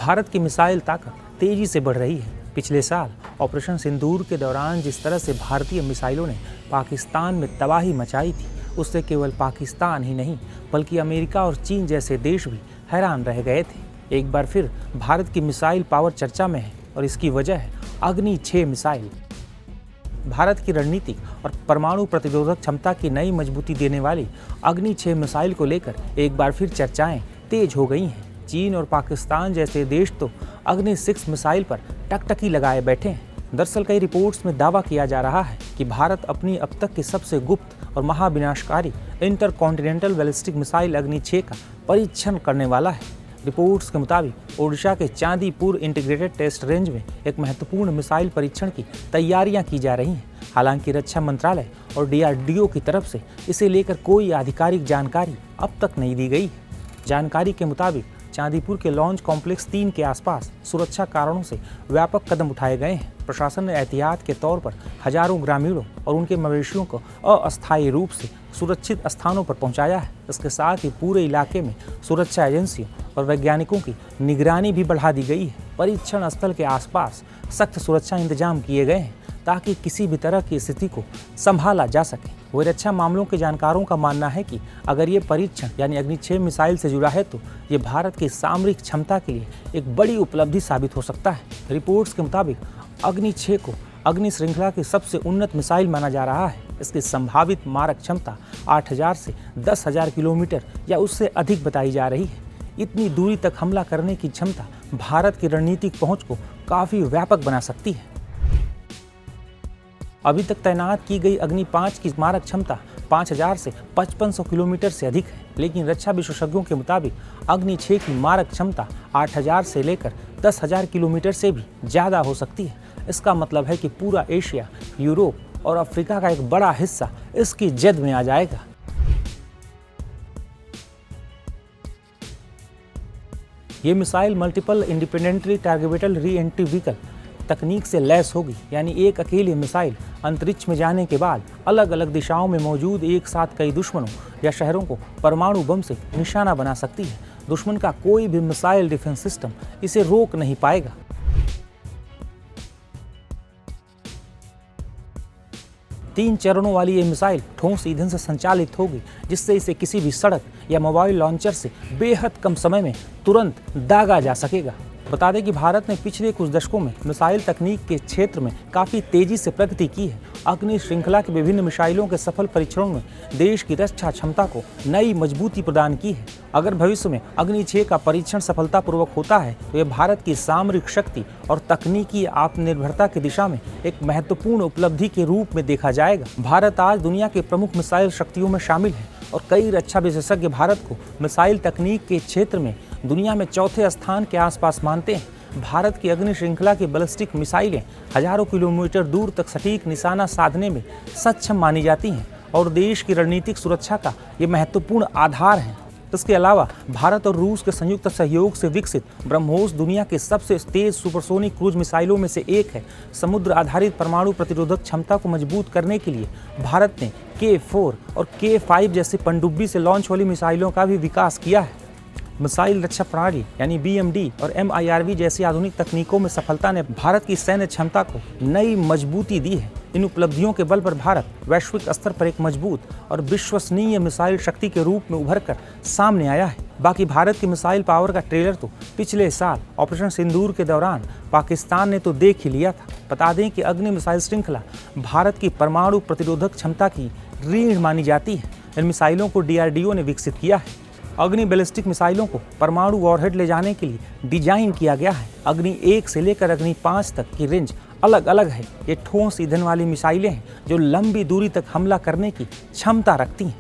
भारत की मिसाइल ताकत तेजी से बढ़ रही है। पिछले साल ऑपरेशन सिंदूर के दौरान जिस तरह से भारतीय मिसाइलों ने पाकिस्तान में तबाही मचाई थी, उससे केवल पाकिस्तान ही नहीं बल्कि अमेरिका और चीन जैसे देश भी हैरान रह गए थे। एक बार फिर भारत की मिसाइल पावर चर्चा में है और इसकी वजह है अग्नि 6 मिसाइल। भारत की रणनीतिक और परमाणु प्रतिरोधक क्षमता की नई मजबूती देने वाली अग्नि 6 मिसाइल को लेकर एक बार फिर चर्चाएं तेज हो गई हैं। चीन और पाकिस्तान जैसे देश तो अग्नि 6 मिसाइल पर टकटकी लगाए बैठे हैं। दरअसल कई रिपोर्ट्स में दावा किया जा रहा है कि भारत अपनी अब तक की सबसे गुप्त और महाविनाशकारी इंटरकॉन्टिनेंटल बैलिस्टिक मिसाइल अग्नि 6 का परीक्षण करने वाला है। रिपोर्ट्स के मुताबिक ओडिशा के चांदीपुर इंटीग्रेटेड टेस्ट रेंज में एक महत्वपूर्ण मिसाइल परीक्षण की तैयारियां की जा रही हैं। हालांकि रक्षा मंत्रालय और DRDO की तरफ से इसे लेकर कोई आधिकारिक जानकारी अब तक नहीं दी गई है। जानकारी के मुताबिक चांदीपुर के लॉन्च कॉम्प्लेक्स 3 के आसपास सुरक्षा कारणों से व्यापक कदम उठाए गए हैं। प्रशासन ने एहतियात के तौर पर हजारों ग्रामीणों और उनके मवेशियों को अस्थायी रूप से सुरक्षित स्थानों पर पहुंचाया है। इसके साथ ही पूरे इलाके में सुरक्षा एजेंसियों और वैज्ञानिकों की निगरानी भी बढ़ा दी गई है। परीक्षण स्थल के आसपास सख्त सुरक्षा इंतजाम किए गए हैं ताकि किसी भी तरह की स्थिति को संभाला जा सके। वही रक्षा मामलों के जानकारों का मानना है कि अगर ये परीक्षण यानी अग्नि 6 मिसाइल से जुड़ा है तो ये भारत की सामरिक क्षमता के लिए एक बड़ी उपलब्धि साबित हो सकता है। रिपोर्ट्स के मुताबिक अग्नि 6 को अग्नि श्रृंखला की सबसे उन्नत मिसाइल माना जा रहा है। इसकी संभावित मारक क्षमता 8000 से 10,000 किलोमीटर या उससे अधिक बताई जा रही है। इतनी दूरी तक हमला करने की क्षमता भारत की रणनीतिक पहुंच को काफी व्यापक बना सकती है। अभी तक तैनात की गई अग्नि 5 की मारक क्षमता 5000 से 5500 किलोमीटर से अधिक है, लेकिन रक्षा विशेषज्ञों के मुताबिक अग्नि 6 की मारक क्षमता 8000 से लेकर 10,000 किलोमीटर से भी ज़्यादा हो सकती है। इसका मतलब है कि पूरा एशिया, यूरोप और अफ्रीका का एक बड़ा हिस्सा इसकी जद में आ जाएगा। ये missile multiple independently targetable re entry vehicle तकनीक से लैस होगी, यानी एक अकेली मिसाइल अंतरिक्ष में जाने के बाद अलग अलग दिशाओं में मौजूद एक साथ कई दुश्मनों या शहरों को परमाणु बम से निशाना बना सकती है। दुश्मन का कोई भी मिसाइल डिफेंस सिस्टम इसे रोक नहीं पाएगा। तीन चरणों वाली ये मिसाइल ठोस ईंधन से संचालित होगी, जिससे इसे किसी भी सड़क या मोबाइल लॉन्चर से बेहद कम समय में तुरंत दागा जा सकेगा। बता दें कि भारत ने पिछले कुछ दशकों में मिसाइल तकनीक के क्षेत्र में काफ़ी तेजी से प्रगति की है। अग्नि श्रृंखला के विभिन्न मिसाइलों के सफल परीक्षणों ने देश की रक्षा क्षमता को नई मजबूती प्रदान की है। अगर भविष्य में अग्नि 6 का परीक्षण सफलतापूर्वक होता है तो यह भारत की सामरिक शक्ति और तकनीकी आत्मनिर्भरता की दिशा में एक महत्वपूर्ण उपलब्धि के रूप में देखा जाएगा। भारत आज दुनिया के प्रमुख मिसाइल शक्तियों में शामिल है और कई रक्षा विशेषज्ञ भारत को मिसाइल तकनीक के क्षेत्र में दुनिया में चौथे स्थान के आसपास मानते हैं। भारत की अग्नि श्रृंखला की बैलिस्टिक मिसाइलें हजारों किलोमीटर दूर तक सटीक निशाना साधने में सक्षम मानी जाती हैं और देश की रणनीतिक सुरक्षा का ये महत्वपूर्ण आधार है। इसके अलावा भारत और रूस के संयुक्त सहयोग से विकसित ब्रह्मोस दुनिया के सबसे तेज सुपरसोनिक क्रूज मिसाइलों में से एक है। समुद्र आधारित परमाणु प्रतिरोधक क्षमता को मजबूत करने के लिए भारत ने K4 और K5 जैसे पनडुब्बी से लॉन्च वाली मिसाइलों का भी विकास किया है। मिसाइल रक्षा प्रणाली यानी BMD और MIRV जैसी आधुनिक तकनीकों में सफलता ने भारत की सैन्य क्षमता को नई मजबूती दी है। इन उपलब्धियों के बल पर भारत वैश्विक स्तर पर एक मजबूत और विश्वसनीय मिसाइल शक्ति के रूप में उभर कर सामने आया है। बाकी भारत की मिसाइल पावर का ट्रेलर तो पिछले साल ऑपरेशन सिंदूर के दौरान पाकिस्तान ने तो देख ही लिया था। बता दें कि अग्नि मिसाइल श्रृंखला भारत की परमाणु प्रतिरोधक क्षमता की रीढ़ मानी जाती है। इन मिसाइलों को DRDO ने विकसित किया है। अग्नि बैलिस्टिक मिसाइलों को परमाणु वॉरहेड ले जाने के लिए डिजाइन किया गया है। अग्नि 1 से लेकर अग्नि 5 तक की रेंज अलग अलग है। ये ठोस ईंधन वाली मिसाइलें हैं जो लंबी दूरी तक हमला करने की क्षमता रखती हैं।